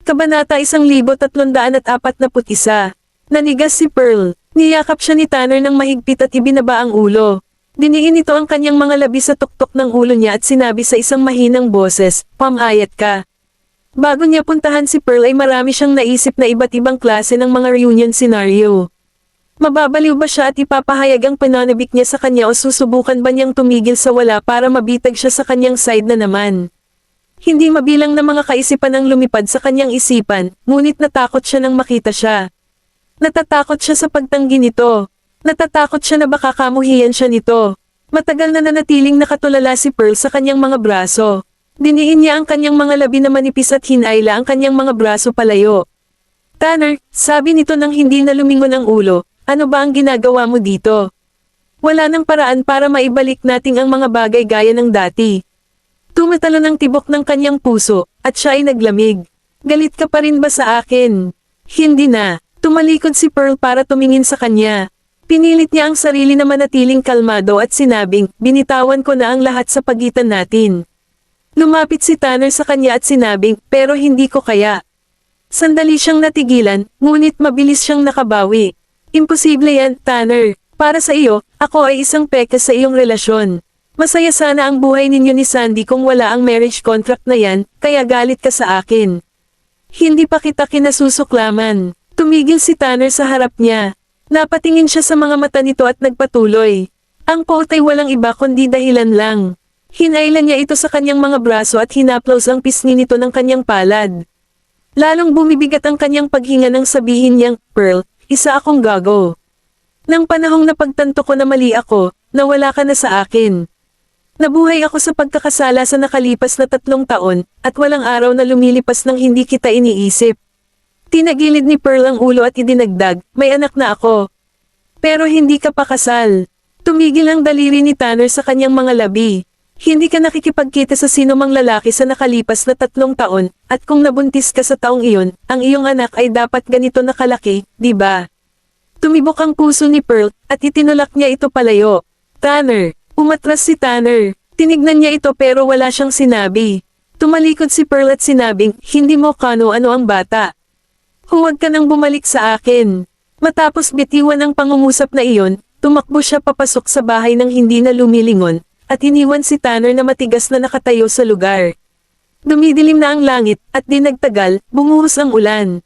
Kabanata 1341. Nanigas si Pearl. Niyakap siya ni Tanner ng mahigpit at ibinaba ang ulo. Diniin nito ang kanyang mga labi sa tuktok ng ulo niya at sinabi sa isang mahinang boses, "Pamayat ka." Bago niya puntahan si Pearl ay marami siyang naisip na iba't ibang klase ng mga reunion scenario. Mababaliw ba siya at ipapahayag ang pananabik niya sa kanya o susubukan ba niyang tumigil sa wala para mabitag siya sa kanyang side na naman? Hindi mabilang na mga kaisipan ang lumipad sa kanyang isipan, ngunit natakot siya nang makita siya. Natatakot siya sa pagtanggi nito. Natatakot siya na baka kamuhian siya nito. Matagal na nanatiling nakatulala si Pearl sa kanyang mga braso. Diniin niya ang kanyang mga labi na manipis at hinayla ang kanyang mga braso palayo. "Tanner," sabi nito nang hindi na lumingon ang ulo, "ano ba ang ginagawa mo dito? Wala nang paraan para maibalik nating ang mga bagay gaya ng dati." Tumatalo ng tibok ng kanyang puso, at siya ay naglamig. "Galit ka pa rin ba sa akin?" "Hindi na." Tumalikod si Pearl para tumingin sa kanya. Pinilit niya ang sarili na manatiling kalmado at sinabing, "Binitawan ko na ang lahat sa pagitan natin." Lumapit si Tanner sa kanya at sinabing, "Pero hindi ko kaya." Sandali siyang natigilan, ngunit mabilis siyang nakabawi. "Imposible yan, Tanner. Para sa iyo, ako ay isang peke sa iyong relasyon. Masaya sana ang buhay ninyo ni Sandy kung wala ang marriage contract na yan, kaya galit ka sa akin." Hindi pa kita kinasusuklaman. Tumigil si Tanner sa harap niya. Napatingin siya sa mga mata nito at nagpatuloy. Ang quote ay walang iba kundi dahilan lang. Hinailan niya ito sa kanyang mga braso at hinaplos ang pisngi nito ng kanyang palad. Lalong bumibigat ang kanyang paghinga nang sabihin niyang, "Pearl, isa akong gago. Nang panahong napagtanto ko na mali ako, nawala ka na sa akin. Nabuhay ako sa pagkakasala sa nakalipas na 3 taon, at walang araw na lumilipas nang hindi kita iniisip." Tinagilid ni Pearl ang ulo at idinagdag, "May anak na ako. Pero hindi ka pa kasal." Tumigil ang daliri ni Tanner sa kanyang mga labi. "Hindi ka nakikipagkita sa sinumang lalaki sa nakalipas na 3 taon, at kung nabuntis ka sa taong iyon, ang iyong anak ay dapat ganito na kalaki, di ba?" Tumibok ang puso ni Pearl, at itinulak niya ito palayo. "Tanner." Umatras si Tanner. Tinignan niya ito pero wala siyang sinabi. Tumalikod si Pearl at sinabing, "Hindi mo kano-ano ang bata. Huwag ka nang bumalik sa akin." Matapos bitiwan ang pangungusap na iyon, tumakbo siya papasok sa bahay nang hindi na lumilingon, at iniwan si Tanner na matigas na nakatayo sa lugar. Dumidilim na ang langit, at di nagtagal, bumuhos ang ulan.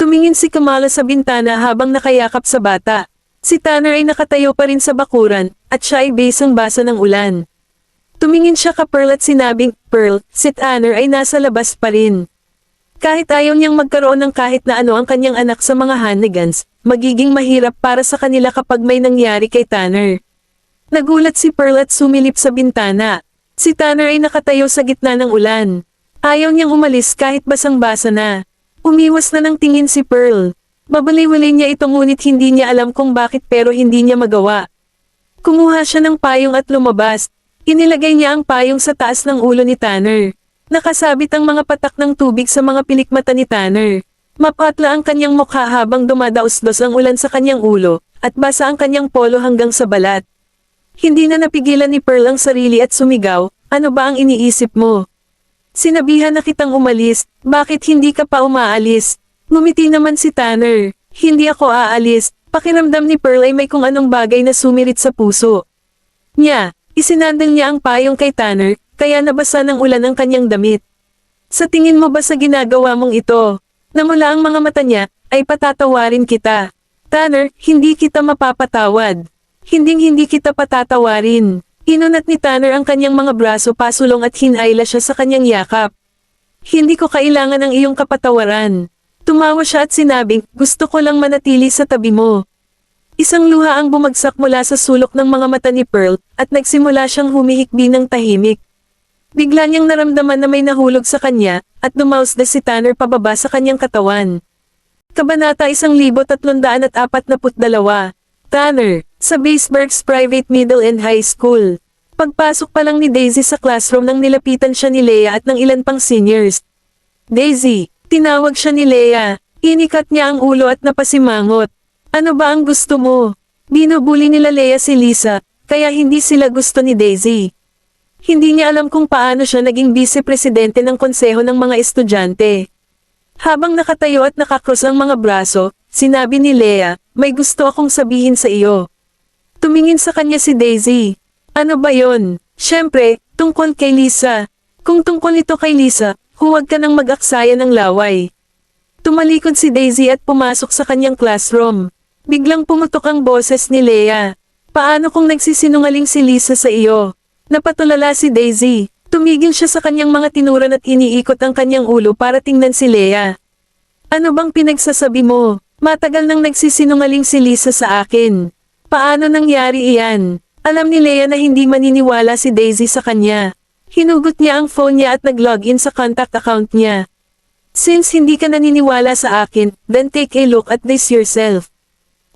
Tumingin si Kamala sa bintana habang nakayakap sa bata. Si Tanner ay nakatayo pa rin sa bakuran, at siya ay basang-basa ng ulan. Tumingin siya ka Pearl at sinabing, "Pearl, si Tanner ay nasa labas pa rin." Kahit ayaw niyang magkaroon ng kahit na ano ang kanyang anak sa mga Hannigans, magiging mahirap para sa kanila kapag may nangyari kay Tanner. Nagulat si Pearl at sumilip sa bintana. Si Tanner ay nakatayo sa gitna ng ulan. Ayaw niyang umalis kahit basang-basa na. Umiwas na ng tingin si Pearl. Babaliwalay niya ito ngunit hindi niya alam kung bakit pero hindi niya magawa. Kumuha siya ng payong at lumabas. Inilagay niya ang payong sa taas ng ulo ni Tanner. Nakasabit ang mga patak ng tubig sa mga pilikmata ni Tanner. Mapatla ang kanyang mukha habang dumadaos-dos ang ulan sa kanyang ulo, at basa ang kanyang polo hanggang sa balat. Hindi na napigilan ni Pearl ang sarili at sumigaw, "Ano ba ang iniisip mo? Sinabihan na kitang umalis, bakit hindi ka pa umaalis?" Ngumiti naman si Tanner. "Hindi ako aalis." Pakiramdam ni Pearl ay may kung anong bagay na sumirit sa puso niya. Isinandal niya ang payong kay Tanner, kaya nabasa ng ulan ang kanyang damit. "Sa tingin mo ba sa ginagawa mong ito?" Namula ang mga mata niya, "Ay patatawarin kita." "Tanner, hindi kita mapapatawad. Hinding-hindi kita patatawarin." Inunat ni Tanner ang kanyang mga braso pasulong at hinayla siya sa kanyang yakap. "Hindi ko kailangan ng iyong kapatawaran." Tumawa siya at sinabing, "Gusto ko lang manatili sa tabi mo." Isang luha ang bumagsak mula sa sulok ng mga mata ni Pearl, at nagsimula siyang humihikbi ng tahimik. Bigla niyang naramdaman na may nahulog sa kanya, at dumausda si Tanner pababa sa kanyang katawan. Kabanata 1342. Tanner, sa Baseburgs Private Middle and High School. Pagpasok pa lang ni Daisy sa classroom nang nilapitan siya ni Leah at ng ilan pang seniors. "Daisy," tinawag siya ni Leah. Inikat niya ang ulo at napasimangot. "Ano ba ang gusto mo?" Binubuli nila Leah si Lisa, kaya hindi sila gusto ni Daisy. Hindi niya alam kung paano siya naging vice-presidente ng konseho ng mga estudyante. Habang nakatayo at nakakross ang mga braso, sinabi ni Leah, may gusto akong sabihin sa iyo. Tumingin sa kanya si Daisy. Ano ba yon? Siyempre, tungkol kay Lisa. Kung tungkol ito kay Lisa, huwag ka nang mag-aksaya ng laway. Tumalikod si Daisy at pumasok sa kanyang classroom. Biglang pumutok ang boses ni Leah. Paano kung nagsisinungaling si Lisa sa iyo? Napatulala si Daisy. Tumigil siya sa kanyang mga tinuran at iniikot ang kanyang ulo para tingnan si Leah. Ano bang pinagsasabi mo? Matagal nang nagsisinungaling si Lisa sa akin. Paano nangyari iyan? Alam ni Leah na hindi maniniwala si Daisy sa kanya. Hinugot niya ang phone niya at nag-login sa contact account niya. Since hindi ka naniniwala sa akin, then take a look at this yourself.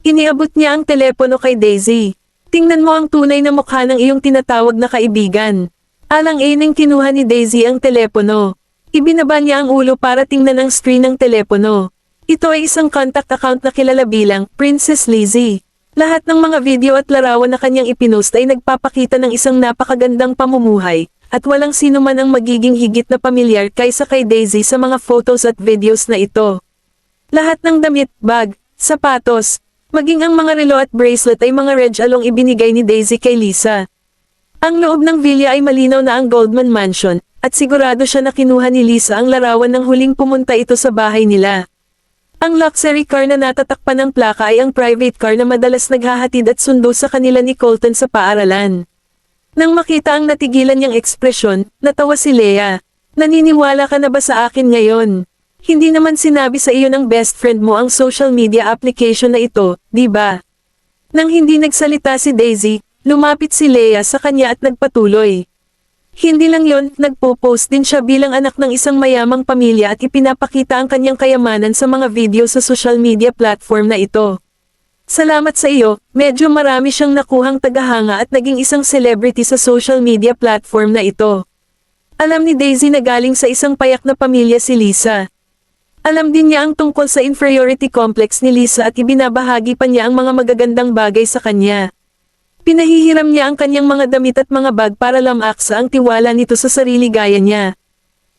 Iniabot niya ang telepono kay Daisy. Tingnan mo ang tunay na mukha ng iyong tinatawag na kaibigan. Alang-alang kinuha ni Daisy ang telepono. Ibinaba niya ang ulo para tingnan ang screen ng telepono. Ito ay isang contact account na kilala bilang Princess Lizzie. Lahat ng mga video at larawan na kanyang ipinost ay nagpapakita ng isang napakagandang pamumuhay, at walang sino man ang magiging higit na pamilyar kaysa kay Daisy sa mga photos at videos na ito. Lahat ng damit, bag, sapatos, maging ang mga relo at bracelet ay mga regalong ibinigay ni Daisy kay Lisa. Ang loob ng villa ay malinaw na ang Goldman Mansion, at sigurado siya na kinuha ni Lisa ang larawan ng huling pumunta ito sa bahay nila. Ang luxury car na natatakpan ng plaka ay ang private car na madalas naghahatid at sundo sa kanila ni Colton sa paaralan. Nang makita ang natigilan niyang ekspresyon, natawa si Leah. Naniniwala ka na ba sa akin ngayon? Hindi naman sinabi sa iyo ng best friend mo ang social media application na ito, di ba? Nang hindi nagsalita si Daisy, lumapit si Leah sa kanya at nagpatuloy. Hindi lang yon, nagpo-post din siya bilang anak ng isang mayamang pamilya at ipinapakita ang kanyang kayamanan sa mga video sa social media platform na ito. Salamat sa iyo, medyo marami siyang nakuhang tagahanga at naging isang celebrity sa social media platform na ito. Alam ni Daisy na galing sa isang payak na pamilya si Lisa. Alam din niya ang tungkol sa inferiority complex ni Lisa at ibinabahagi pa niya ang mga magagandang bagay sa kanya. Pinahihiram niya ang kanyang mga damit at mga bag para lamaksa ang tiwala nito sa sarili gaya niya.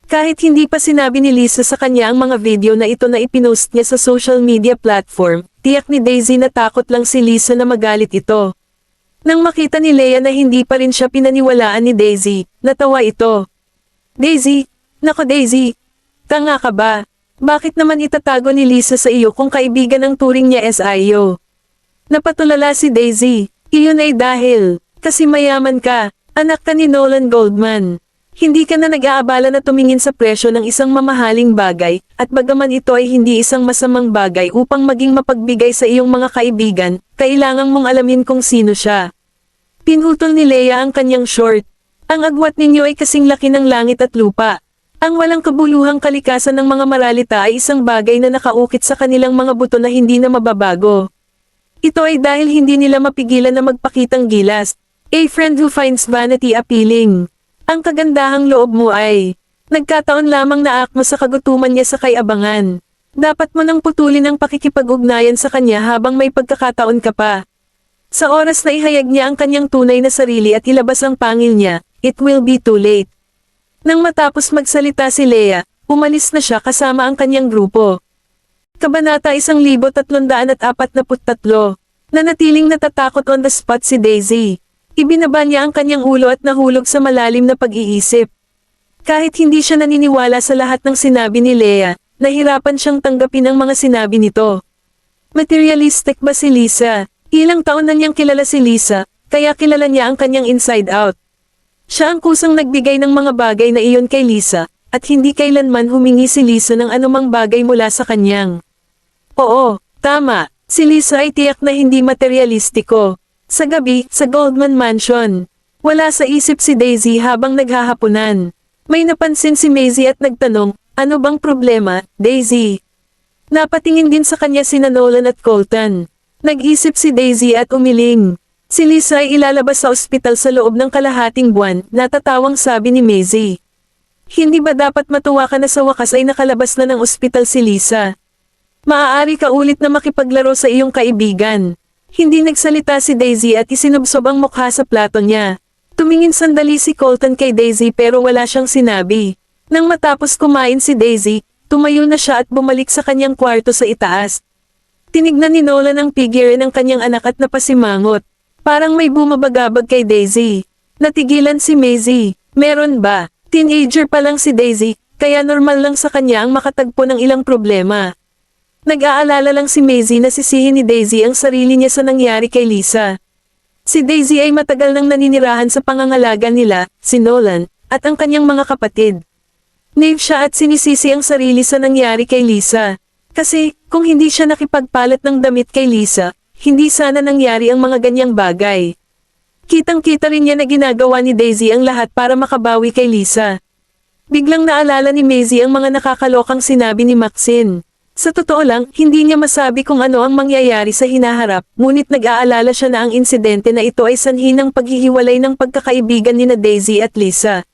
Kahit hindi pa sinabi ni Lisa sa kanya ang mga video na ito na ipinost niya sa social media platform, tiyak ni Daisy na takot lang si Lisa na magalit ito. Nang makita ni Leah na hindi pa rin siya pinaniwalaan ni Daisy, natawa ito. Daisy, nako Daisy, tanga ka ba? Bakit naman itatago ni Lisa sa iyo kung kaibigan ang turing niya SIO? Napatulala si Daisy. Iyon ay dahil, kasi mayaman ka, anak ka ni Nolan Goldman. Hindi ka na nag-aabala na tumingin sa presyo ng isang mamahaling bagay, at bagaman ito ay hindi isang masamang bagay upang maging mapagbigay sa iyong mga kaibigan, kailangang mong alamin kung sino siya. Pinutol ni Leah ang kanyang short. Ang agwat ninyo ay kasing laki ng langit at lupa. Ang walang kabuluhang kalikasan ng mga maralita ay isang bagay na nakaukit sa kanilang mga buto na hindi na mababago. Ito ay dahil hindi nila mapigilan na magpakitang gilas. A friend who finds vanity appealing. Ang kagandahang loob mo ay nagkataon lamang na akmo sa kagutuman niya sa kayabangan. Dapat mo nang putulin ang pakikipag-ugnayan sa kanya habang may pagkakataon ka pa. Sa oras na ihayag niya ang kanyang tunay na sarili at ilabas ang pangil niya, it will be too late. Nang matapos magsalita si Leah, umalis na siya kasama ang kanyang grupo. Kabanata 1343. Nanatiling natatakot on the spot si Daisy. Ibinaba niya ang kanyang ulo at nahulog sa malalim na pag-iisip. Kahit hindi siya naniniwala sa lahat ng sinabi ni Leah, nahirapan siyang tanggapin ang mga sinabi nito. Materialistic ba si Lisa? Ilang taon na niyang kilala si Lisa, kaya kilala niya ang kanyang inside out. Siya ang kusang nagbigay ng mga bagay na iyon kay Lisa, at hindi kailanman humingi si Lisa ng anumang bagay mula sa kanyang. Oo, tama, si Lisa ay tiyak na hindi materialistiko. Sa gabi, sa Goldman Mansion, wala sa isip si Daisy habang naghahapunan. May napansin si Maisie at nagtanong, ano bang problema, Daisy? Napatingin din sa kanya sina Nolan at Colton. Nag-isip si Daisy at umiling. Si Lisa ay ilalabas sa ospital sa loob ng kalahating buwan, natatawang sabi ni Maisie. Hindi ba dapat matuwa ka na sa wakas ay nakalabas na ng ospital si Lisa? Maaari ka ulit na makipaglaro sa iyong kaibigan. Hindi nagsalita si Daisy at isinubsob ang mukha sa plato niya. Tumingin sandali si Colton kay Daisy pero wala siyang sinabi. Nang matapos kumain si Daisy, tumayo na siya at bumalik sa kanyang kwarto sa itaas. Tinignan ni Nolan ang figure ng kanyang anak at napasimangot. Parang may bumabagabag kay Daisy. Natigilan si Maisie. Meron ba? Teenager pa lang si Daisy, kaya normal lang sa kanya ang makatagpo ng ilang problema. Nag-aalala lang si Maisie na sisihin ni Daisy ang sarili niya sa nangyari kay Lisa. Si Daisy ay matagal nang naninirahan sa pangangalaga nila, si Nolan, at ang kanyang mga kapatid. Naive siya at sinisisi ang sarili sa nangyari kay Lisa. Kasi, kung hindi siya nakipagpalit ng damit kay Lisa, hindi sana nangyari ang mga ganyang bagay. Kitang-kita rin niya na ginagawa ni Daisy ang lahat para makabawi kay Lisa. Biglang naalala ni Maisie ang mga nakakalokang sinabi ni Maxine. Sa totoo lang, hindi niya masabi kung ano ang mangyayari sa hinaharap, ngunit nag-aalala siya na ang insidente na ito ay sanhi ng paghihiwalay ng pagkakaibigan ni Daisy at Lisa.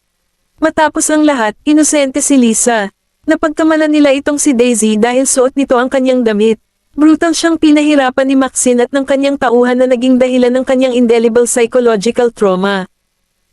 Matapos ang lahat, inosente si Lisa. Napagkamalan nila itong si Daisy dahil suot nito ang kanyang damit. Brutal siyang pinahirapan ni Maxine at ng kanyang tauhan na naging dahilan ng kanyang indelible psychological trauma.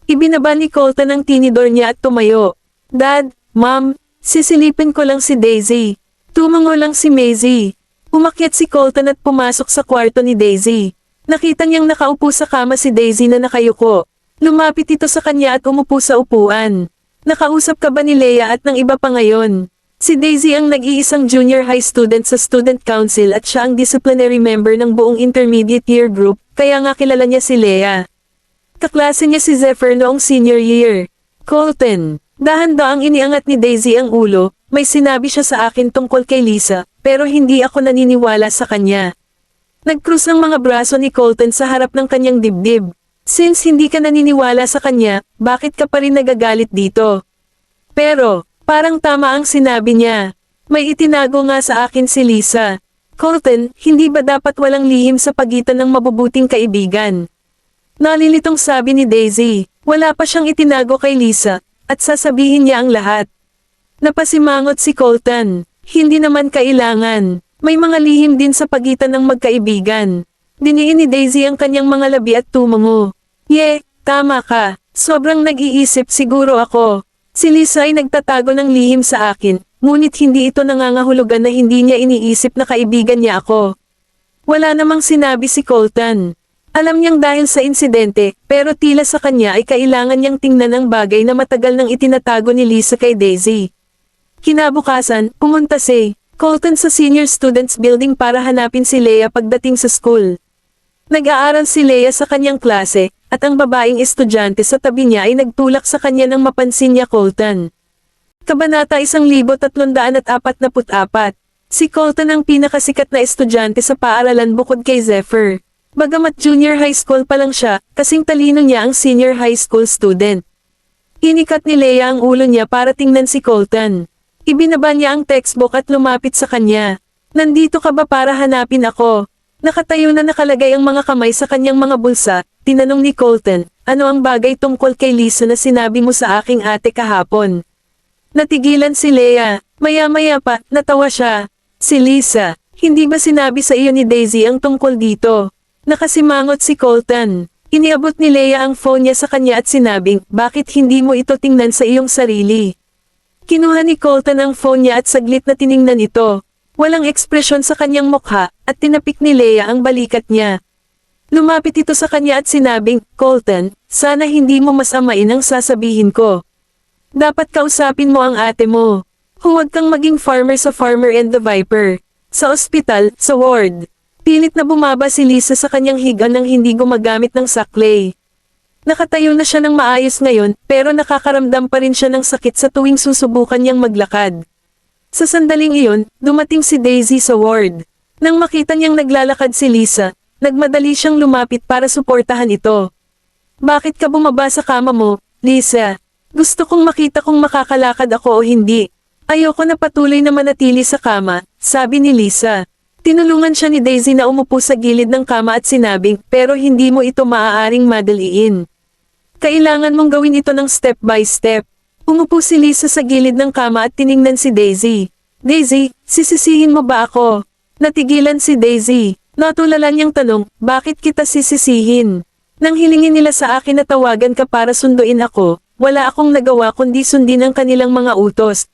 Ibinaba ni Colton ang tinidor niya at tumayo. Dad, Mom, sisilipin ko lang si Daisy. Tumango lang si Maisie. Umakyat si Colton at pumasok sa kwarto ni Daisy. Nakita niyang nakaupo sa kama si Daisy na nakayuko. Lumapit ito sa kanya at umupo sa upuan. Nakausap ka ba ni Leia at ng iba pa ngayon? Si Daisy ang nag-iisang junior high student sa student council at siya ang disciplinary member ng buong intermediate year group, kaya nga kilala niya si Leia. Kaklase niya si Zephyr noong senior year. Colton, dahan-daang iniangat ni Daisy ang ulo, may sinabi siya sa akin tungkol kay Lisa, pero hindi ako naniniwala sa kanya. Nagkrus ang mga braso ni Colton sa harap ng kanyang dibdib. Since hindi ka naniniwala sa kanya, bakit ka pa rin nagagalit dito? Pero, parang tama ang sinabi niya. May itinago nga sa akin si Lisa. Colton, hindi ba dapat walang lihim sa pagitan ng mabubuting kaibigan? Nalilitong sabi ni Daisy, wala pa siyang itinago kay Lisa, at sasabihin niya ang lahat. Napasimangot si Colton, hindi naman kailangan. May mga lihim din sa pagitan ng magkaibigan. Diniin ni Daisy ang kanyang mga labi at tumango. Tama ka. Sobrang nag-iisip siguro ako. Si Lisa ay nagtatago ng lihim sa akin, ngunit hindi ito nangangahulugan na hindi niya iniisip na kaibigan niya ako. Wala namang sinabi si Colton. Alam niyang dahil sa insidente, pero tila sa kanya ay kailangan niyang tingnan ang bagay na matagal nang itinatago ni Lisa kay Daisy. Kinabukasan, pumunta si Colton sa senior students building para hanapin si Leia pagdating sa school. Nag-aaral si Leia sa kanyang klase, at ang babaeng estudyante sa tabi niya ay nagtulak sa kanya nang mapansin niya Colton. Kabanata 1344. Si Colton ang pinakasikat na estudyante sa paaralan bukod kay Zephyr. Bagamat junior high school pa lang siya, kasing talino niya ang senior high school student. Inikat ni Leia ang ulo niya para tingnan si Colton. Ibinaba niya ang textbook at lumapit sa kanya. Nandito ka ba para hanapin ako? Nakatayo na nakalagay ang mga kamay sa kanyang mga bulsa, tinanong ni Colton, ano ang bagay tungkol kay Lisa na sinabi mo sa aking ate kahapon? Natigilan si Leia, maya-maya pa, natawa siya. Si Lisa, hindi ba sinabi sa iyo ni Daisy ang tungkol dito? Nakasimangot si Colton. Iniabot ni Leia ang phone niya sa kanya at sinabing, bakit hindi mo ito tingnan sa iyong sarili? Kinuha ni Colton ang phone niya at saglit na tiningnan ito. Walang ekspresyon sa kanyang mukha, at tinapik ni Leia ang balikat niya. Lumapit ito sa kanya at sinabing, Colton, sana hindi mo masamain ang sasabihin ko. Dapat kausapin mo ang ate mo. Huwag kang maging farmer sa Farmer and the Viper. Sa ospital, sa ward. Pilit na bumaba si Lisa sa kanyang higa nang hindi gumagamit ng saklay. Nakatayo na siya ng maayos ngayon, pero nakakaramdam pa rin siya ng sakit sa tuwing susubukan niyang maglakad. Sa sandaling iyon, dumating si Daisy sa ward. Nang makita niyang naglalakad si Lisa, nagmadali siyang lumapit para suportahan ito. Bakit ka bumaba sa kama mo, Lisa? Gusto kong makita kung makakalakad ako o hindi. Ayoko na patuloy na manatili sa kama, sabi ni Lisa. Tinulungan siya ni Daisy na umupo sa gilid ng kama at sinabing, pero hindi mo ito maaaring madaliin. Kailangan mong gawin ito ng step by step. Umupo si Lisa sa gilid ng kama at tiningnan si Daisy. Daisy, sisisihin mo ba ako? Natigilan si Daisy. Natulala niyang tanong, bakit kita sisisihin? Nang hilingin nila sa akin na tawagan ka para sunduin ako, wala akong nagawa kundi sundin ang kanilang mga utos.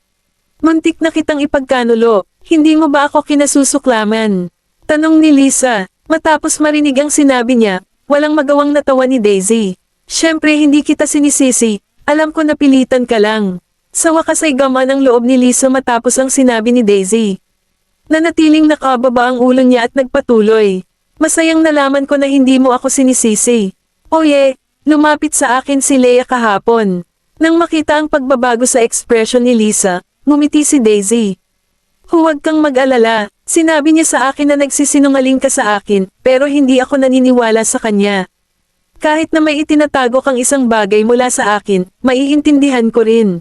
Muntik na kitang ipagkanulo, hindi mo ba ako kinasusuklaman? Tanong ni Lisa, matapos marinig ang sinabi niya, walang magawang natawa ni Daisy. Siyempre hindi kita sinisisi, alam ko napilitan ka lang. Sa wakas ay gamaan ang loob ni Lisa matapos ang sinabi ni Daisy. Nanatiling nakababa ang ulo niya at nagpatuloy. Masayang nalaman ko na hindi mo ako sinisisi. Oye, lumapit sa akin si Leia kahapon. Nang makita ang pagbabago sa ekspresyon ni Lisa, ngumiti si Daisy. Huwag kang mag-alala, sinabi niya sa akin na nagsisinungaling ka sa akin, pero hindi ako naniniwala sa kanya. Kahit na may itinatago kang isang bagay mula sa akin, maiintindihan ko rin.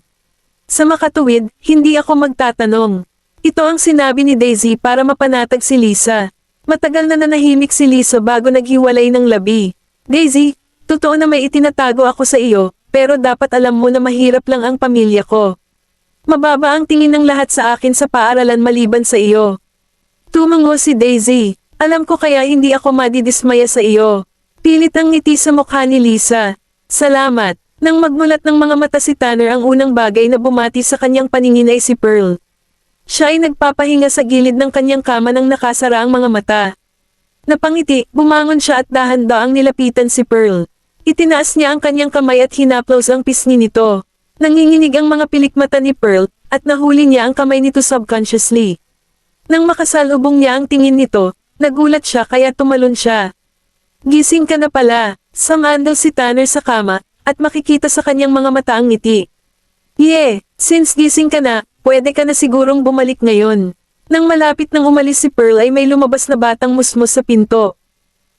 Sa makatuwid, hindi ako magtatanong. Ito ang sinabi ni Daisy para mapanatag si Lisa. Matagal na nanahimik si Lisa bago naghiwalay ng labi. Daisy, totoo na may itinatago ako sa iyo, pero dapat alam mo na mahirap lang ang pamilya ko. Mababa ang tingin ng lahat sa akin sa paaralan maliban sa iyo. Tumango si Daisy. Alam ko kaya hindi ako madidismaya sa iyo. Pilit ang ngiti sa mukha ni Lisa. Salamat. Nang magmulat ng mga mata si Tanner, ang unang bagay na bumati sa kanyang paningin ay si Pearl. Siya ay nagpapahinga sa gilid ng kanyang kama nang nakasara ang mga mata. Napangiti, bumangon siya at dahan-daang nilapitan si Pearl. Itinaas niya ang kanyang kamay at hinaplos ang pisngi nito. Nanginginig ang mga pilikmata ni Pearl, at nahuli niya ang kamay nito subconsciously. Nang makasalubong niya ang tingin nito, nagulat siya kaya tumalon siya. Gising ka na pala, samandal si Tanner sa kama, at makikita sa kanyang mga mata ang ngiti. Since gising ka na, pwede ka na sigurong bumalik ngayon. Nang malapit nang umalis si Pearl ay may lumabas na batang musmos sa pinto.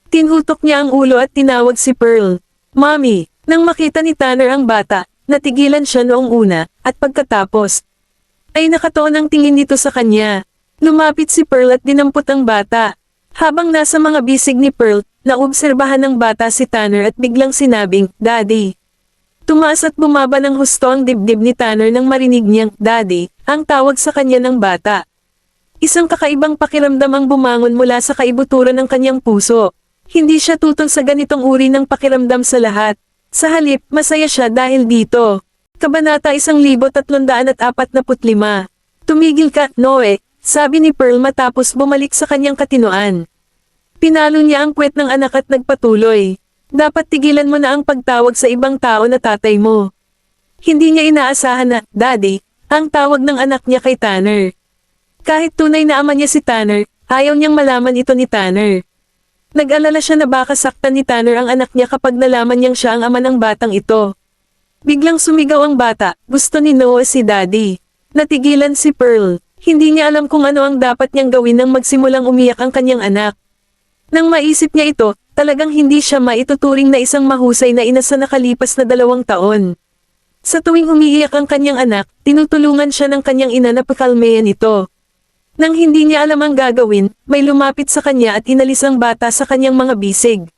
Tinutok niya ang ulo at tinawag si Pearl. Mommy, nang makita ni Tanner ang bata, natigilan siya noong una, at pagkatapos, ay nakatuon ang tingin nito sa kanya. Lumapit si Pearl at dinampot ang bata. Habang nasa mga bisig ni Pearl, naobserbahan ng bata si Tanner at biglang sinabing, Daddy. Tumaas at bumaba ng husto ang dibdib ni Tanner nang marinig niyang, Daddy, ang tawag sa kanya ng bata. Isang kakaibang pakiramdam ang bumangon mula sa kaibuturan ng kanyang puso. Hindi siya tutol sa ganitong uri ng pakiramdam sa lahat. Sa halip, masaya siya dahil dito. Kabanata 1345. Tumigil ka, Noe, sabi ni Pearl matapos bumalik sa kanyang katinoan. Pinalo niya ang puwet ng anak at nagpatuloy. Dapat tigilan mo na ang pagtawag sa ibang tao na tatay mo. Hindi niya inaasahan na, Daddy, ang tawag ng anak niya kay Tanner. Kahit tunay na ama niya si Tanner, ayaw niyang malaman ito ni Tanner. Nag-alala siya na baka saktan ni Tanner ang anak niya kapag nalaman niyang siya ang ama ng batang ito. Biglang sumigaw ang bata, gusto ni Noah si Daddy. Natigilan si Pearl. Hindi niya alam kung ano ang dapat niyang gawin nang magsimulang umiyak ang kanyang anak. Nang maisip niya ito, talagang hindi siya maituturing na isang mahusay na ina sa nakalipas na 2 taon. Sa tuwing umiiyak ang kanyang anak, tinutulungan siya ng kanyang ina na pakalmayan ito. Nang hindi niya alam ang gagawin, may lumapit sa kanya at inalis ang bata sa kanyang mga bisig.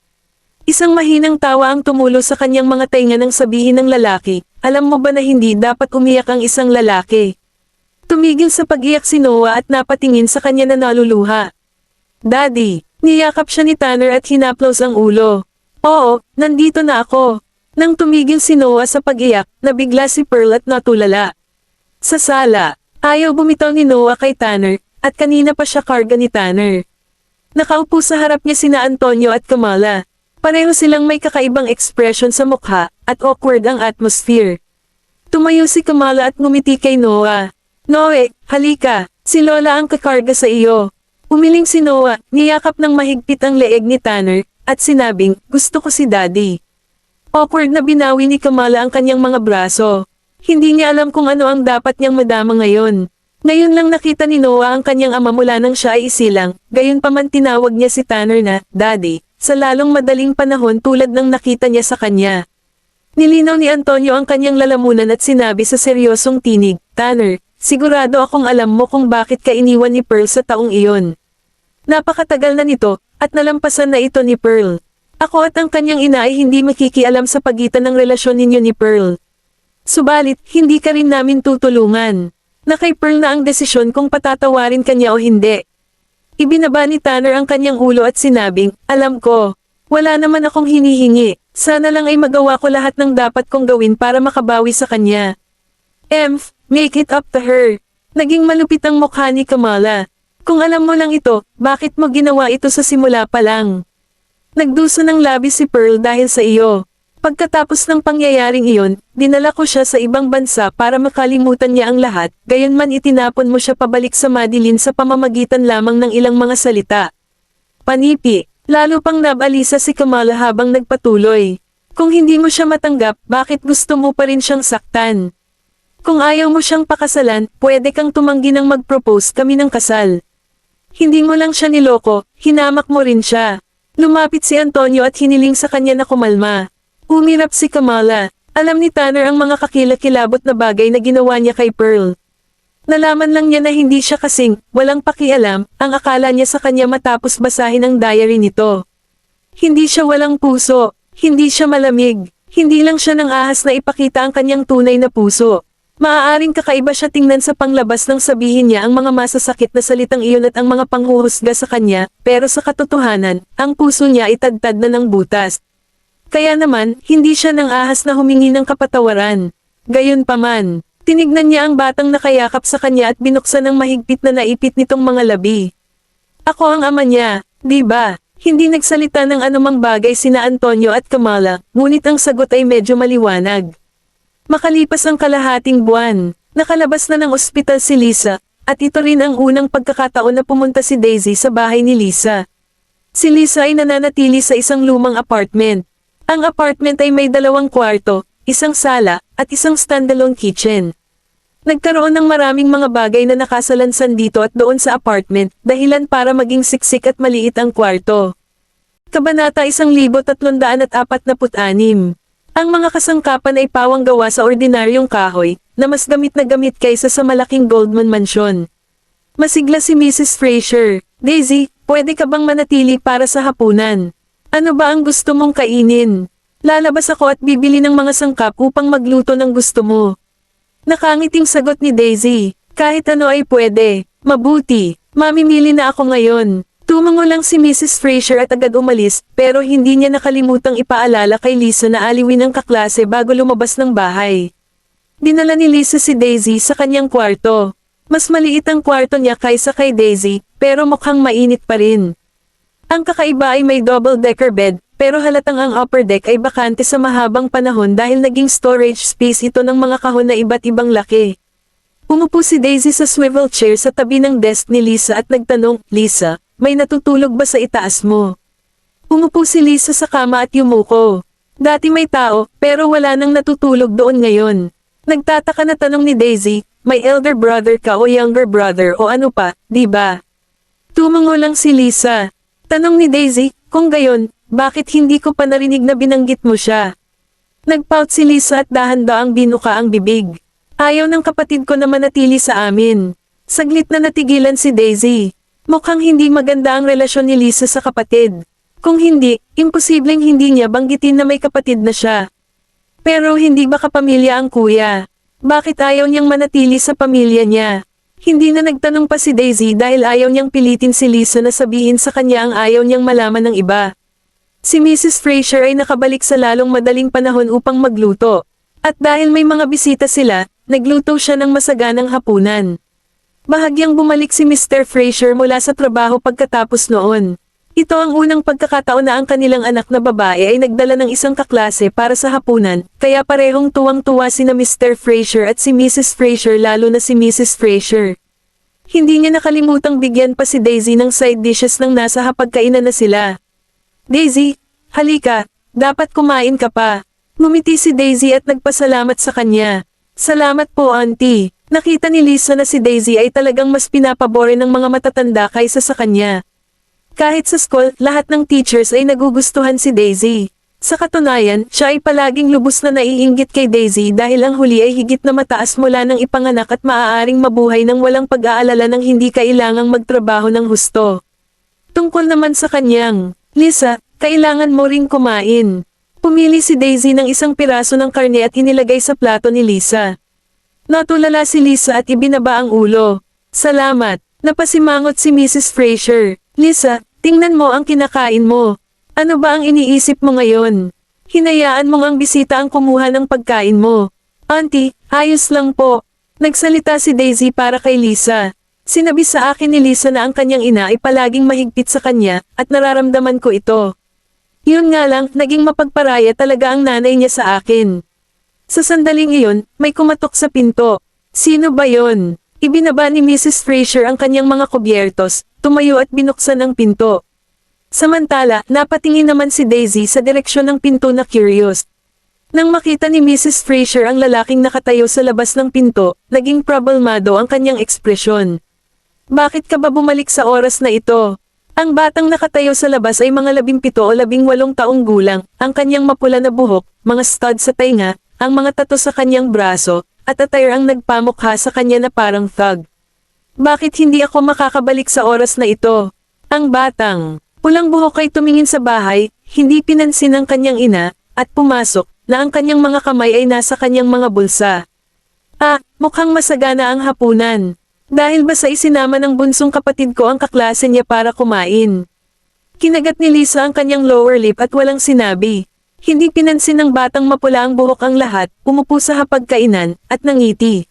Isang mahinang tawa ang tumulo sa kanyang mga tainga nang sabihin ng lalaki, alam mo ba na hindi dapat umiyak ang isang lalaki? Tumigil sa pag-iyak si Noah at napatingin sa kanya na naluluha. Daddy, niyakap siya ni Tanner at hinaplos ang ulo. Oo, nandito na ako. Nang tumigil si Noah sa pag-iyak, nabigla si Pearl at natulala. Sa sala, ayaw bumitaw ni Noah kay Tanner, at kanina pa siya karga ni Tanner. Nakaupo sa harap niya sina Antonio at Kamala. Pareho silang may kakaibang ekspresyon sa mukha, at awkward ang atmosphere. Tumayo si Kamala at ngumiti kay Noah. Noe, halika, si Lola ang kakarga sa iyo. Umiling si Noah, niyakap ng mahigpit ang leeg ni Tanner, at sinabing, gusto ko si Daddy. Awkward na binawi ni Kamala ang kanyang mga braso. Hindi niya alam kung ano ang dapat niyang madama ngayon. Ngayon lang nakita ni Noah ang kanyang ama mula nang siya ay isilang, gayon pa man tinawag niya si Tanner na, Daddy, sa lalong madaling panahon tulad ng nakita niya sa kanya. Nilinaw ni Antonio ang kanyang lalamunan at sinabi sa seryosong tinig, Tanner, sigurado akong alam mo kung bakit ka iniwan ni Pearl sa taong iyon. Napakatagal na nito, at nalampasan na ito ni Pearl. Ako at ang kanyang ina ay hindi makikialam sa pagitan ng relasyon ninyo ni Pearl. Subalit, hindi ka rin namin tutulungan. Na kay Pearl na ang desisyon kung patatawarin kanya o hindi. Ibinaba ni Tanner ang kanyang ulo at sinabing, alam ko, wala naman akong hinihingi, sana lang ay magawa ko lahat ng dapat kong gawin para makabawi sa kanya. Make it up to her. Naging malupit ang mukha ni Kamala. Kung alam mo lang ito, bakit mo ginawa ito sa simula pa lang? Nagduso ng labis si Pearl dahil sa iyo. Pagkatapos ng pangyayaring iyon, dinala ko siya sa ibang bansa para makalimutan niya ang lahat, gayunman itinapon mo siya pabalik sa Madeline sa pamamagitan lamang ng ilang mga salita. Panipi, lalo pang nabalisa si Kamala habang nagpatuloy. Kung hindi mo siya matanggap, bakit gusto mo pa rin siyang saktan? Kung ayaw mo siyang pakasalan, pwede kang tumanggi ng mag-propose kami ng kasal. Hindi mo lang siya niloko, hinamak mo rin siya. Lumapit si Antonio at hiniling sa kanya na kumalma. Umirap si Kamala. Alam ni Tanner ang mga kakilakilabot na bagay na ginawa niya kay Pearl. Nalaman lang niya na hindi siya kasing, walang pakialam, ang akala niya sa kanya matapos basahin ang diary nito. Hindi siya walang puso, hindi siya malamig, hindi lang siya nang ahas na ipakita ang kanyang tunay na puso. Maaaring kakaiba siya tingnan sa panglabas nang sabihin niya ang mga masasakit na salitang iyon at ang mga panghuhusga sa kanya, pero sa katotohanan, ang puso niya ay tadtad na ng butas. Kaya naman, hindi siya nang ahas na humingi ng kapatawaran. Gayunpaman, tinignan niya ang batang nakayakap sa kanya at binuksan ng mahigpit na naipit nitong mga labi. Ako ang ama niya, di ba? Hindi nagsalita ng anumang bagay sina Antonio at Kamala, ngunit ang sagot ay medyo maliwanag. Makalipas ang kalahating buwan, nakalabas na ng ospital si Lisa, at ito rin ang unang pagkakataon na pumunta si Daisy sa bahay ni Lisa. Si Lisa ay nananatili sa isang lumang apartment. Ang apartment ay may 2 kwarto, isang sala, at isang standalone kitchen. Nagkaroon ng maraming mga bagay na nakasalansan dito at doon sa apartment, dahilan para maging siksik at maliit ang kwarto. Kabanata 1346. Ang mga kasangkapan ay pawang gawa sa ordinaryong kahoy, na mas gamit na gamit kaysa sa malaking Goldman Mansion. Masigla si Mrs. Fraser. Daisy, pwede ka bang manatili para sa hapunan? Ano ba ang gusto mong kainin? Lalabas ako at bibili ng mga sangkap upang magluto ng gusto mo. Nakangiting sagot ni Daisy. Kahit ano ay pwede. Mabuti. Mamimili na ako ngayon. Tumango lang si Mrs. Fraser at agad umalis, pero hindi niya nakalimutang ipaalala kay Lisa na aliwin ang kaklase bago lumabas ng bahay. Dinala ni Lisa si Daisy sa kanyang kwarto. Mas maliit ang kwarto niya kaysa kay Daisy, pero mukhang mainit pa rin. Ang kakaiba ay may double-decker bed, pero halatang ang upper deck ay bakante sa mahabang panahon dahil naging storage space ito ng mga kahon na iba't ibang laki. Umupo si Daisy sa swivel chair sa tabi ng desk ni Lisa at nagtanong, Lisa, may natutulog ba sa itaas mo? Umupo si Lisa sa kama at yumuko. Dati may tao, pero wala nang natutulog doon ngayon. Nagtataka na tanong ni Daisy, may elder brother ka o younger brother o ano pa, di ba? Tumango lang si Lisa. Tanong ni Daisy, kung gayon, bakit hindi ko pa narinig na binanggit mo siya? Nagpout si Lisa at dahan-daang binuka ang bibig. Ayaw ng kapatid ko na manatili sa amin. Saglit na natigilan si Daisy. Mukhang hindi maganda ang relasyon ni Lisa sa kapatid. Kung hindi, imposibleng hindi niya banggitin na may kapatid na siya. Pero hindi ba kapamilya ang kuya? Bakit ayaw niyang manatili sa pamilya niya? Hindi na nagtanong pa si Daisy dahil ayaw niyang pilitin si Lisa na sabihin sa kanya ang ayaw niyang malaman ng iba. Si Mrs. Fraser ay nakabalik sa lalong madaling panahon upang magluto. At dahil may mga bisita sila, nagluto siya ng masaganang hapunan. Bahagyang bumalik si Mr. Fraser mula sa trabaho pagkatapos noon. Ito ang unang pagkakataon na ang kanilang anak na babae ay nagdala ng isang kaklase para sa hapunan, kaya parehong tuwang-tuwa sina Mr. Fraser at si Mrs. Fraser lalo na si Mrs. Fraser. Hindi niya nakalimutang bigyan pa si Daisy ng side dishes nang nasa hapagkainan na sila. Daisy, halika, dapat kumain ka pa. Ngumiti si Daisy at nagpasalamat sa kanya. Salamat po auntie. Nakita ni Lisa na si Daisy ay talagang mas pinapabore ng mga matatanda kaysa sa kanya. Kahit sa school, lahat ng teachers ay nagugustuhan si Daisy. Sa katunayan, siya ay palaging lubos na naiinggit kay Daisy dahil ang huli ay higit na mataas mula ng ipanganak at maaaring mabuhay ng walang pag-aalala ng hindi kailangang magtrabaho ng husto. Tungkol naman sa kanyang, Lisa, kailangan mo ring kumain. Pumili si Daisy ng isang piraso ng karne at inilagay sa plato ni Lisa. Natulala si Lisa at ibinaba ang ulo. Salamat, napasimangot si Mrs. Fraser. Lisa, tingnan mo ang kinakain mo. Ano ba ang iniisip mo ngayon? Hinayaan mong ang bisita ang kumuha ng pagkain mo. Auntie, ayos lang po. Nagsalita si Daisy para kay Lisa. Sinabi sa akin ni Lisa na ang kanyang ina ay palaging mahigpit sa kanya, at nararamdaman ko ito. Yun nga lang, naging mapagparaya talaga ang nanay niya sa akin. Sa sandaling iyon, may kumatok sa pinto. Sino ba yon? Ibinaba ni Mrs. Fraser ang kanyang mga kubyertos, tumayo at binuksan ang pinto. Samantala, napatingin naman si Daisy sa direksyon ng pinto na curious. Nang makita ni Mrs. Fraser ang lalaking nakatayo sa labas ng pinto, naging problemado ang kanyang ekspresyon. Bakit ka ba bumalik sa oras na ito? Ang batang nakatayo sa labas ay mga 17 o 18 taong gulang, ang kanyang mapula na buhok, mga stud sa tainga, ang mga tato sa kanyang braso, at attire ang nagpamukha sa kanya na parang thug. Bakit hindi ako makakabalik sa oras na ito? Ang batang, pulang buhok ay tumingin sa bahay, hindi pinansin ang kanyang ina, at pumasok, na ang kanyang mga kamay ay nasa kanyang mga bulsa. Mukhang masagana ang hapunan. Dahil ba sa isinama ng bunsong kapatid ko ang kaklase niya para kumain? Kinagat ni Lisa ang kanyang lower lip at walang sinabi. Hindi pinansin ng batang mapula ang buhok ang lahat, umupo sa hapagkainan, at nangiti.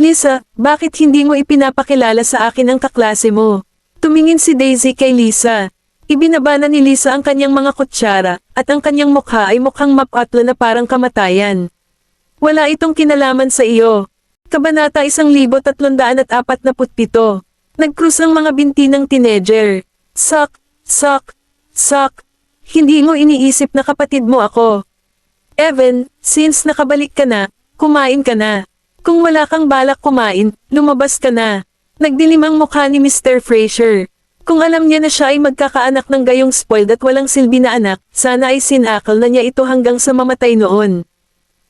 Lisa, bakit hindi mo ipinapakilala sa akin ang kaklase mo? Tumingin si Daisy kay Lisa. Ibinaba na ni Lisa ang kanyang mga kutsara, at ang kanyang mukha ay mukhang mapatlo na parang kamatayan. Wala itong kinalaman sa iyo. Kabanata 1347. Nag-cruise ang mga binti ng teenager. Suck. Hindi mo iniisip na kapatid mo ako. Evan, since nakabalik ka na, kumain ka na. Kung wala kang balak kumain, lumabas ka na. Nagdilim ang mukha ni Mr. Fraser. Kung alam niya na siya ay magkakaanak ng gayong spoiled at walang silbi na anak, sana ay sinakal na niya ito hanggang sa mamatay noon.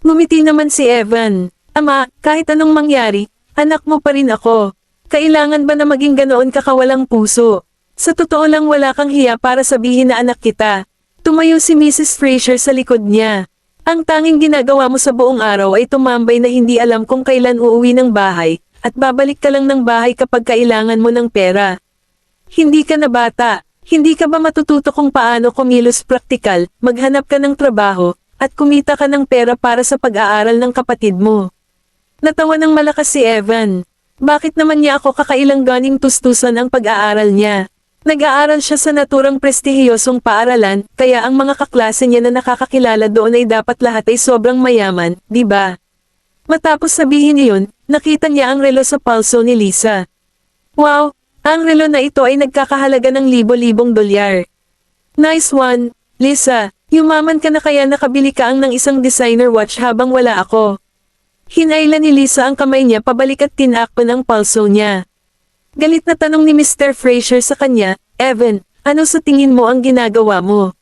Ngumiti naman si Evan. Ama, kahit anong mangyari, anak mo pa rin ako. Kailangan ba na maging ganoon ka kawalang puso? Sa totoo lang wala kang hiya para sabihin na anak kita. Tumayo si Mrs. Fraser sa likod niya. Ang tanging ginagawa mo sa buong araw ay tumambay na hindi alam kung kailan uuwi ng bahay, at babalik ka lang ng bahay kapag kailangan mo ng pera. Hindi ka na bata, hindi ka ba matututo kung paano kumilos praktikal, maghanap ka ng trabaho, at kumita ka ng pera para sa pag-aaral ng kapatid mo? Natawa ng malakas si Evan. Bakit naman niya ako kakailang ganing tustusan ang pag-aaral niya? Nag-aaral siya sa naturang prestihiyosong paaralan, kaya ang mga kaklase niya na nakakakilala doon ay dapat lahat ay sobrang mayaman, di ba? Matapos sabihin iyon, nakita niya ang relo sa palso ni Lisa. Wow! Ang relo na ito ay nagkakahalaga ng libo-libong dolyar. Nice one, Lisa. Yumaman ka na kaya nakabili ka ng isang designer watch habang wala ako. Hinailan ni Lisa ang kamay niya pabalik at tinakpan ang palso niya. Galit na tanong ni Mr. Fraser sa kanya, Evan, ano sa tingin mo ang ginagawa mo?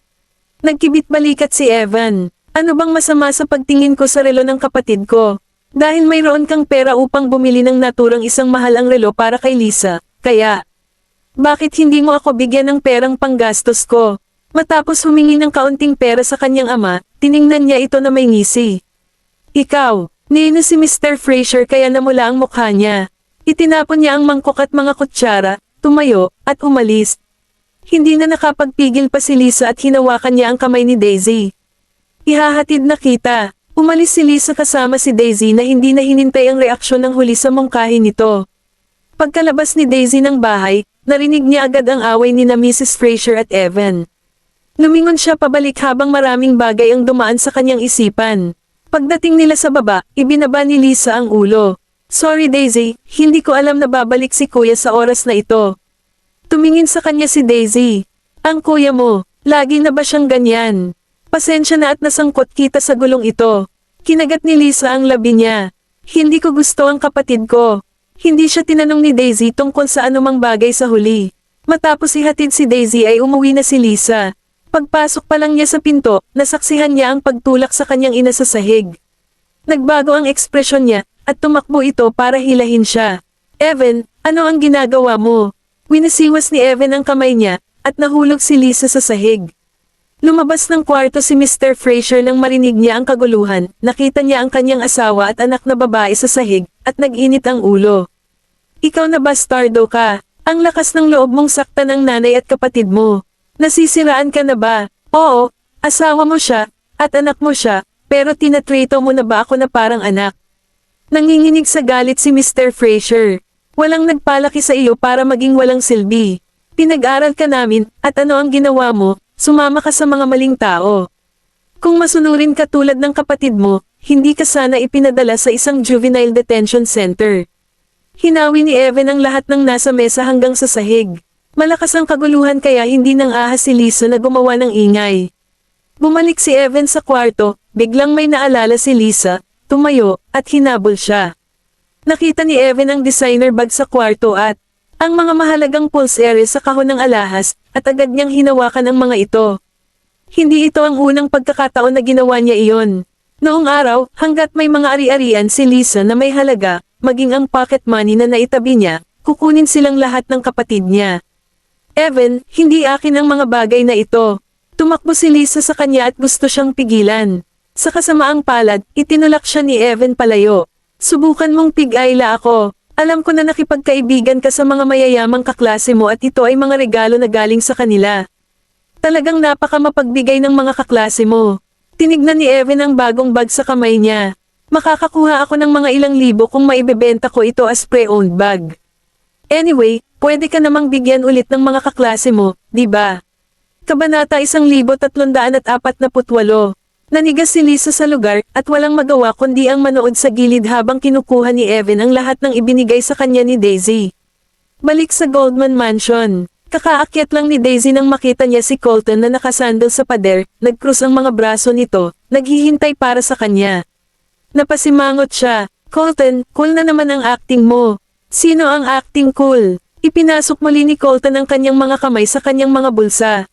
Nagkibit balikat si Evan. Ano bang masama sa pagtingin ko sa relo ng kapatid ko? Dahil mayroon kang pera upang bumili ng naturang isang mahal ang relo para kay Lisa. Kaya, bakit hindi mo ako bigyan ng perang panggastos ko? Matapos humingi ng kaunting pera sa kanyang ama, tiningnan niya ito na may ngisi. Ikaw, nino si Mr. Fraser kaya namula ang mukha niya. Itinapon niya ang mangkok at mga kutsara, tumayo, at umalis. Hindi na nakapagpigil pa si Lisa at hinawakan niya ang kamay ni Daisy. Ihahatid na kita. Umalis si Lisa kasama si Daisy na hindi na hinintay ang reaksyon ng huli sa mungkahi nito. Pagkalabas ni Daisy ng bahay, narinig niya agad ang away ni na Mrs. Fraser at Evan. Lumingon siya pabalik habang maraming bagay ang dumaan sa kanyang isipan. Pagdating nila sa baba, ibinaba ni Lisa ang ulo. Sorry Daisy, hindi ko alam na babalik si kuya sa oras na ito. Tumingin sa kanya si Daisy. Ang kuya mo, lagi na ba siyang ganyan? Pasensya na at nasangkot kita sa gulong ito. Kinagat ni Lisa ang labi niya. Hindi ko gusto ang kapatid ko. Hindi siya tinanong ni Daisy tungkol sa anumang bagay sa huli. Matapos ihatid si Daisy ay umuwi na si Lisa. Pagpasok pa lang niya sa pinto, nasaksihan niya ang pagtulak sa kanyang ina sa sahig. Nagbago ang ekspresyon niya, at tumakbo ito para hilahin siya. Evan, ano ang ginagawa mo? Winasiwas ni Evan ang kamay niya, at nahulog si Lisa sa sahig. Lumabas ng kwarto si Mr. Fraser nang marinig niya ang kaguluhan, nakita niya ang kanyang asawa at anak na babae sa sahig, at nag-init ang ulo. Ikaw na bastardo ka, ang lakas ng loob mong saktan ng nanay at kapatid mo. Nasisiraan ka na ba? Oo, asawa mo siya, at anak mo siya, pero tinatrato mo na ba ako na parang anak? Nanginginig sa galit si Mr. Fraser. Walang nagpalaki sa iyo para maging walang silbi. Pinag-aral ka namin, at ano ang ginawa mo? Sumama ka sa mga maling tao. Kung masunurin ka tulad ng kapatid mo, hindi ka sana ipinadala sa isang juvenile detention center. Hinawi ni Evan ang lahat ng nasa mesa hanggang sa sahig. Malakas ang kaguluhan kaya hindi nang ahas si Lisa na gumawa ng ingay. Bumalik si Evan sa kwarto, biglang may naalala si Lisa, tumayo, at hinabol siya. Nakita ni Evan ang designer bag sa kwarto at ang mga mahalagang pulseres sa kahon ng alahas, at agad niyang hinawakan ang mga ito. Hindi ito ang unang pagkakataon na ginawa niya iyon. Noong araw, hanggat may mga ari-arian si Lisa na may halaga, maging ang pocket money na naitabi niya, kukunin silang lahat ng kapatid niya. Evan, hindi akin ang mga bagay na ito. Tumakbo si Lisa sa kanya at gusto siyang pigilan. Sa kasamaang palad, itinulak siya ni Evan palayo. Subukan mong pig-ayla ako. Alam ko na nakipagkaibigan ka sa mga mayayamang kaklase mo at ito ay mga regalo na galing sa kanila. Talagang napaka mapagbigay ng mga kaklase mo. Tinignan ni Evan ang bagong bag sa kamay niya. Makakakuha ako ng mga ilang libo kung maibebenta ko ito as pre-owned bag. Anyway, pwede ka namang bigyan ulit ng mga kaklase mo, di ba? Kabanata 1348. Nanigas si Lisa sa lugar at walang magawa kundi ang manood sa gilid habang kinukuha ni Evan ang lahat ng ibinigay sa kanya ni Daisy. Balik sa Goldman Mansion. Kakaakyat lang ni Daisy nang makita niya si Colton na nakasandal sa pader, nagkrus ang mga braso nito, naghihintay para sa kanya. Napasimangot siya. Colton, cool na naman ang acting mo. Sino ang acting cool? Ipinasok muli ni Colton ang kanyang mga kamay sa kanyang mga bulsa.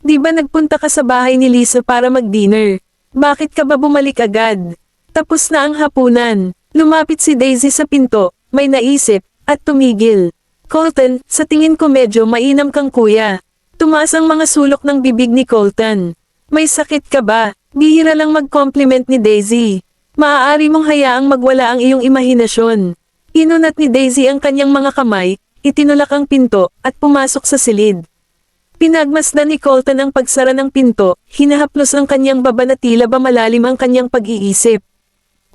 Di ba nagpunta ka sa bahay ni Lisa para mag-dinner? Bakit ka ba bumalik agad? Tapos na ang hapunan. Lumapit si Daisy sa pinto, may naisip, at tumigil. Colton, sa tingin ko medyo mainam kang kuya. Tumaas ang mga sulok ng bibig ni Colton. May sakit ka ba? Bihira lang mag-compliment ni Daisy. Maaari mong hayaang magwala ang iyong imahinasyon. Inunat ni Daisy ang kanyang mga kamay, itinulak ang pinto, at pumasok sa silid. Pinagmasdan ni Colton ang pagsara ng pinto, hinahaplos ang kanyang baba na tila ba malalim ang kanyang pag-iisip.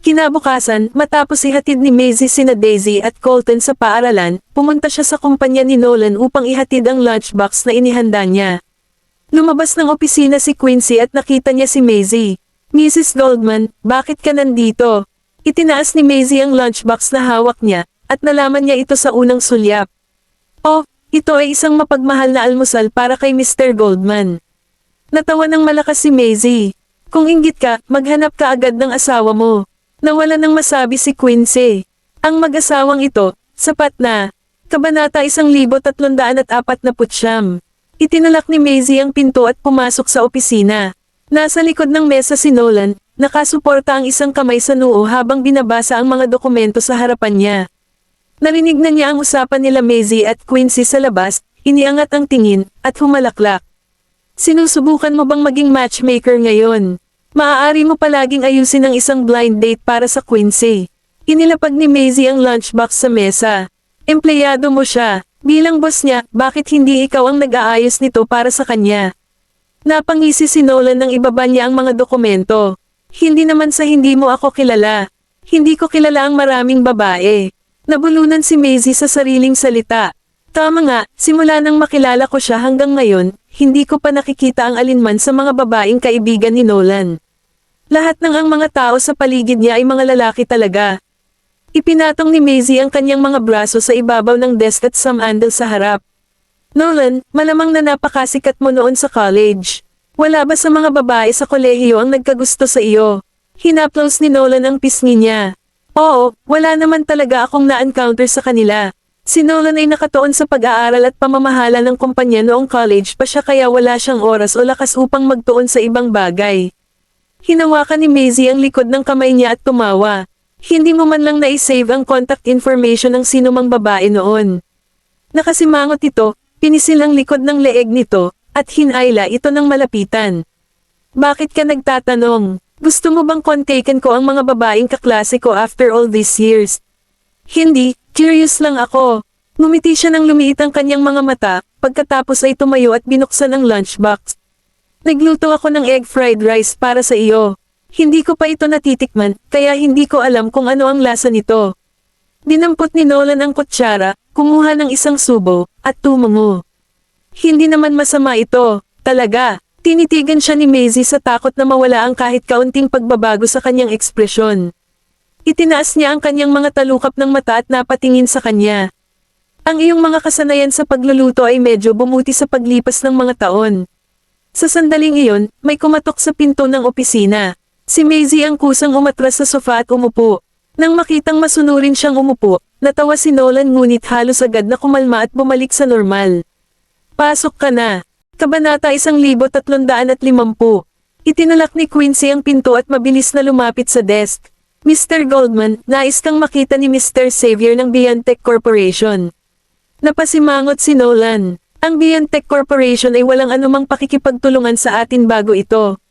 Kinabukasan, matapos ihatid ni Maisie sina Daisy at Colton sa paaralan, pumunta siya sa kumpanya ni Nolan upang ihatid ang lunchbox na inihanda niya. Lumabas ng opisina si Quincy at nakita niya si Maisie. Mrs. Goldman, bakit ka nandito? Itinaas ni Maisie ang lunchbox na hawak niya, at nalaman niya ito sa unang sulyap. Oh, ito ay isang mapagmahal na almusal para kay Mr. Goldman. Natawa ng malakas si Maisie. Kung inggit ka, maghanap ka agad ng asawa mo. Nawala nang masabi si Quincy. Ang mag-asawang ito, sapat na. Kabanata 1349. Itinulak ni Maisie ang pinto at pumasok sa opisina. Nasa likod ng mesa si Nolan, nakasuporta ang isang kamay sa noo habang binabasa ang mga dokumento sa harapan niya. Narinig na niya ang usapan nila Maisie at Quincy sa labas, iniangat ang tingin, at humalaklak. Sinusubukan mo bang maging matchmaker ngayon? Maaari mo palaging ayusin ang isang blind date para sa Quincy. Inilapag ni Maisie ang lunchbox sa mesa. Empleyado mo siya. Bilang boss niya, bakit hindi ikaw ang nag-aayos nito para sa kanya? Napangisi si Nolan nang ibaba niya ang mga dokumento. Hindi naman sa hindi mo ako kilala. Hindi ko kilala ang maraming babae. Nabulunan si Maisie sa sariling salita. Tama nga, simula nang makilala ko siya hanggang ngayon, hindi ko pa nakikita ang alinman sa mga babaeng kaibigan ni Nolan. Lahat ng ang mga tao sa paligid niya ay mga lalaki talaga. Ipinatong ni Maisie ang kanyang mga braso sa ibabaw ng desk at samandal sa harap. Nolan, malamang na napakasikat mo noon sa college. Wala ba sa mga babae sa kolehiyo ang nagkagusto sa iyo? Hinaplos ni Nolan ang pisngi niya. Oo, wala naman talaga akong na-encounter sa kanila. Si Nolan ay nakatuon sa pag-aaral at pamamahala ng kumpanya noong college pa siya kaya wala siyang oras o lakas upang magtuon sa ibang bagay. Hinawakan ni Maisie ang likod ng kamay niya at tumawa. Hindi mo man lang na-save ang contact information ng sinumang babae noon. Nakasimangot ito, pinisil ang likod ng leeg nito, at hinayla ito ng malapitan. Bakit ka nagtatanong? Gusto mo bang kontaken ko ang mga babaeng kaklase ko after all these years? Hindi, curious lang ako. Ngumiti siya nang lumiit ang kanyang mga mata, pagkatapos ay tumayo at binuksan ang lunchbox. Nagluto ako ng egg fried rice para sa iyo. Hindi ko pa ito natitikman, kaya hindi ko alam kung ano ang lasa nito. Dinampot ni Nolan ang kutsara, kumuha ng isang subo, at tumungo. Hindi naman masama ito, talaga. Tinitigan siya ni Maisie sa takot na mawala ang kahit kaunting pagbabago sa kanyang ekspresyon. Itinaas niya ang kanyang mga talukap ng mata at napatingin sa kanya. Ang iyong mga kasanayan sa pagluluto ay medyo bumuti sa paglipas ng mga taon. Sa sandaling iyon, may kumatok sa pinto ng opisina. Si Maisie ang kusang umatras sa sofa at umupo. Nang makitang masunurin siyang umupo, natawa si Nolan ngunit halos agad na kumalma at bumalik sa normal. Pasok ka na. Kabanata 1350. Itinalak ni Quincy ang pinto at mabilis na lumapit sa desk. Mr. Goldman, nais kang makita ni Mr. Xavier ng Biantech Corporation. Napasimangot si Nolan. Ang Biantech Corporation ay walang anumang pakikipagtulungan sa atin bago ito.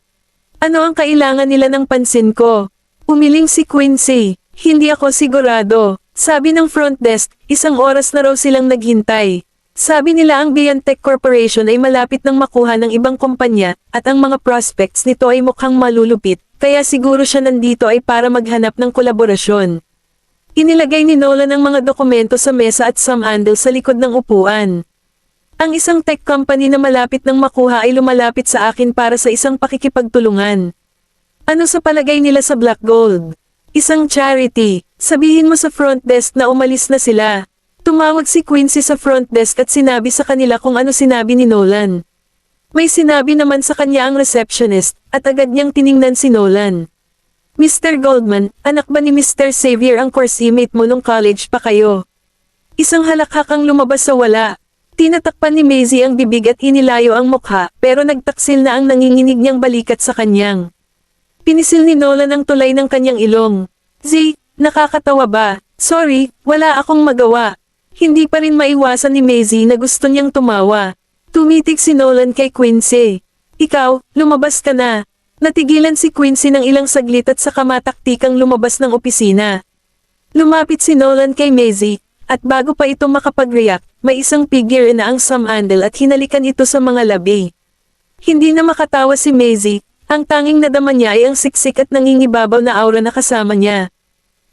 Ano ang kailangan nila ng pansin ko? Umiling si Quincy. Hindi ako sigurado. Sabi ng front desk, 1 oras na raw silang naghintay. Sabi nila ang Biantech Corporation ay malapit nang makuha ng ibang kumpanya, at ang mga prospects nito ay mukhang malulupit, kaya siguro siya nandito ay para maghanap ng kolaborasyon. Inilagay ni Nolan ang mga dokumento sa mesa at samandal sa likod ng upuan. Ang isang tech company na malapit nang makuha ay lumalapit sa akin para sa isang pakikipagtulungan. Ano sa palagay nila sa Black Gold? Isang charity. Sabihin mo sa front desk na umalis na sila. Tumawag si Quincy sa front desk at sinabi sa kanila kung ano sinabi ni Nolan. May sinabi naman sa kanya ang receptionist, at agad niyang tiningnan si Nolan. Mr. Goldman, anak ba ni Mr. Xavier ang course-mate mo nung college pa kayo? Isang halakhak ang lumabas sa wala. Tinatakpan ni Maisie ang bibig at inilayo ang mukha, pero nagtaksil na ang nanginginig niyang balikat sa kanyang. Pinisil ni Nolan ang tulay ng kanyang ilong. Nakakatawa ba? Sorry, wala akong magawa. Hindi pa rin maiwasan ni Maisie na gusto niyang tumawa. Tumitig si Nolan kay Quincy. Ikaw, lumabas ka na. Natigilan si Quincy ng ilang saglit at saka mataktikang lumabas ng opisina. Lumapit si Nolan kay Maisie, at bago pa ito makapag-react, may isang figure na ang samandal at hinalikan ito sa mga labi. Hindi na makatawa si Maisie, ang tanging nadama niya ay ang siksik at nangingibabaw na aura na kasama niya.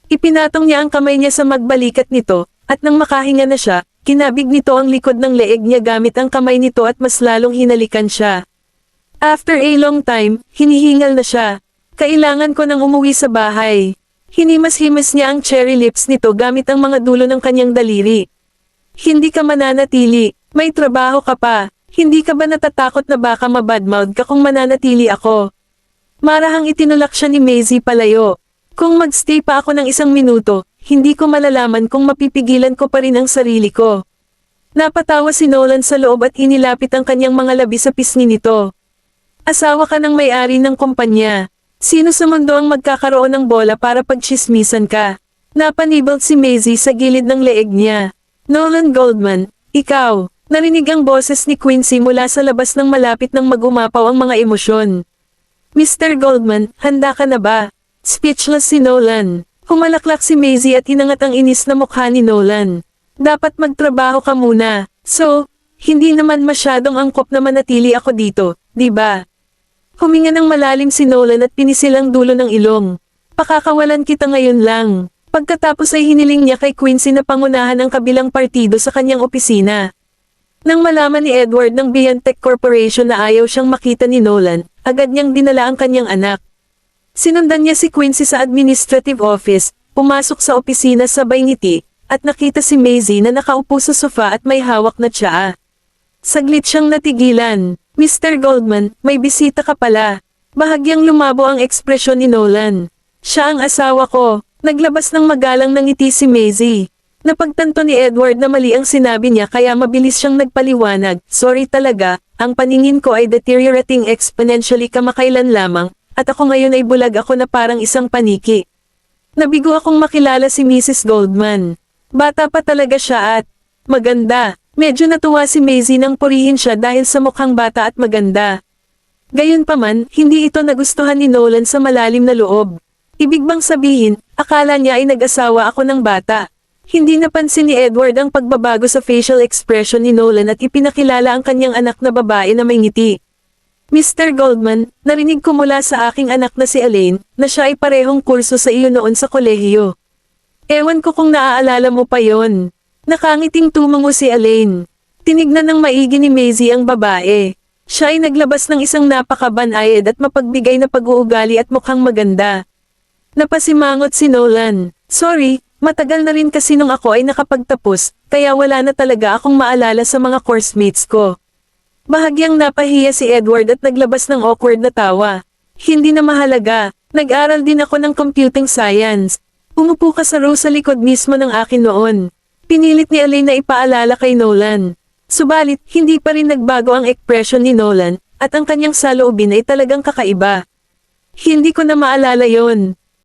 Ipinatong niya ang kamay niya sa magbalikat nito, at nang makahinga na siya, kinabig nito ang likod ng leeg niya gamit ang kamay nito at mas lalong hinalikan siya. After a long time, hinihingal na siya. Kailangan ko nang umuwi sa bahay. Hinimas-himas niya ang cherry lips nito gamit ang mga dulo ng kanyang daliri. Hindi ka mananatili, may trabaho ka pa. Hindi ka ba natatakot na baka mabadmouth ka kung mananatili ako? Marahang itinulak siya ni Maisie palayo. Kung magstay pa ako ng 1 minuto, hindi ko malalaman kung mapipigilan ko pa rin ang sarili ko. Napatawa si Nolan sa loob at inilapit ang kanyang mga labi sa pisngi nito. Asawa ka ng may-ari ng kumpanya. Sino sa mundo ang magkakaroon ng bola para pagchismisan ka? Napanibald si Maisie sa gilid ng leeg niya. Nolan Goldman, ikaw. Narinig ang boses ni Quincy mula sa labas ng malapit nang magumapaw ang mga emosyon. Mr. Goldman, handa ka na ba? Speechless si Nolan. Humalaklak si Maisie at inangat ang inis na mukha ni Nolan. Dapat magtrabaho ka muna. So, hindi naman masyadong angkop na manatili ako dito, di ba? Huminga ng malalim si Nolan at pinisil ang dulo ng ilong. Pakakawalan kita ngayon lang. Pagkatapos ay hiniling niya kay Quincy na pangunahan ang kabilang partido sa kanyang opisina. Nang malaman ni Edward ng Biantech Corporation na ayaw siyang makita ni Nolan, agad niyang dinala ang kanyang anak. Sinundan niya si Quincy sa administrative office, pumasok sa opisina sabay ngiti, at nakita si Maisie na nakaupo sa sofa at may hawak na tsaa. Saglit siyang natigilan. Mr. Goldman, may bisita ka pala. Bahagyang lumabo ang ekspresyon ni Nolan. Siya ang asawa ko. Naglabas ng magalang ng ngiti si Maisie. Napagtanto ni Edward na mali ang sinabi niya kaya mabilis siyang nagpaliwanag. Sorry talaga, ang paningin ko ay deteriorating exponentially kamakailan lamang, at ako ngayon ay bulag ako na parang isang paniki. Nabigo akong makilala si Mrs. Goldman. Bata pa talaga siya at maganda. Medyo natuwa si Maisie nang purihin siya dahil sa mukhang bata at maganda. Gayunpaman, hindi ito nagustuhan ni Nolan sa malalim na loob. Ibig bang sabihin, akala niya ay nag-asawa ako ng bata. Hindi napansin ni Edward ang pagbabago sa facial expression ni Nolan at ipinakilala ang kanyang anak na babae na may ngiti. Mr. Goldman, narinig ko mula sa aking anak na si Elaine, na siya ay parehong kurso sa iyo noon sa kolehiyo. Ewan ko kung naaalala mo pa yon. Nakangiting tumango si Elaine. Tinignan ng maigi ni Maisie ang babae. Siya ay naglabas ng isang napakabanayad at mapagbigay na pag-uugali at mukhang maganda. Napasimangot si Nolan. Sorry, matagal na rin kasi nung ako ay nakapagtapos, kaya wala na talaga akong maalala sa mga course mates ko. Bahagyang napahiya si Edward at naglabas ng awkward na tawa. Hindi na mahalaga, nag-aral din ako ng computing science. Umupo ka sa row sa likod mismo ng akin noon. Pinilit ni Elaine na ipaalala kay Nolan. Subalit, hindi pa rin nagbago ang ekspresyon ni Nolan, at ang kanyang saloobin ay talagang kakaiba. Hindi ko na maalala yon.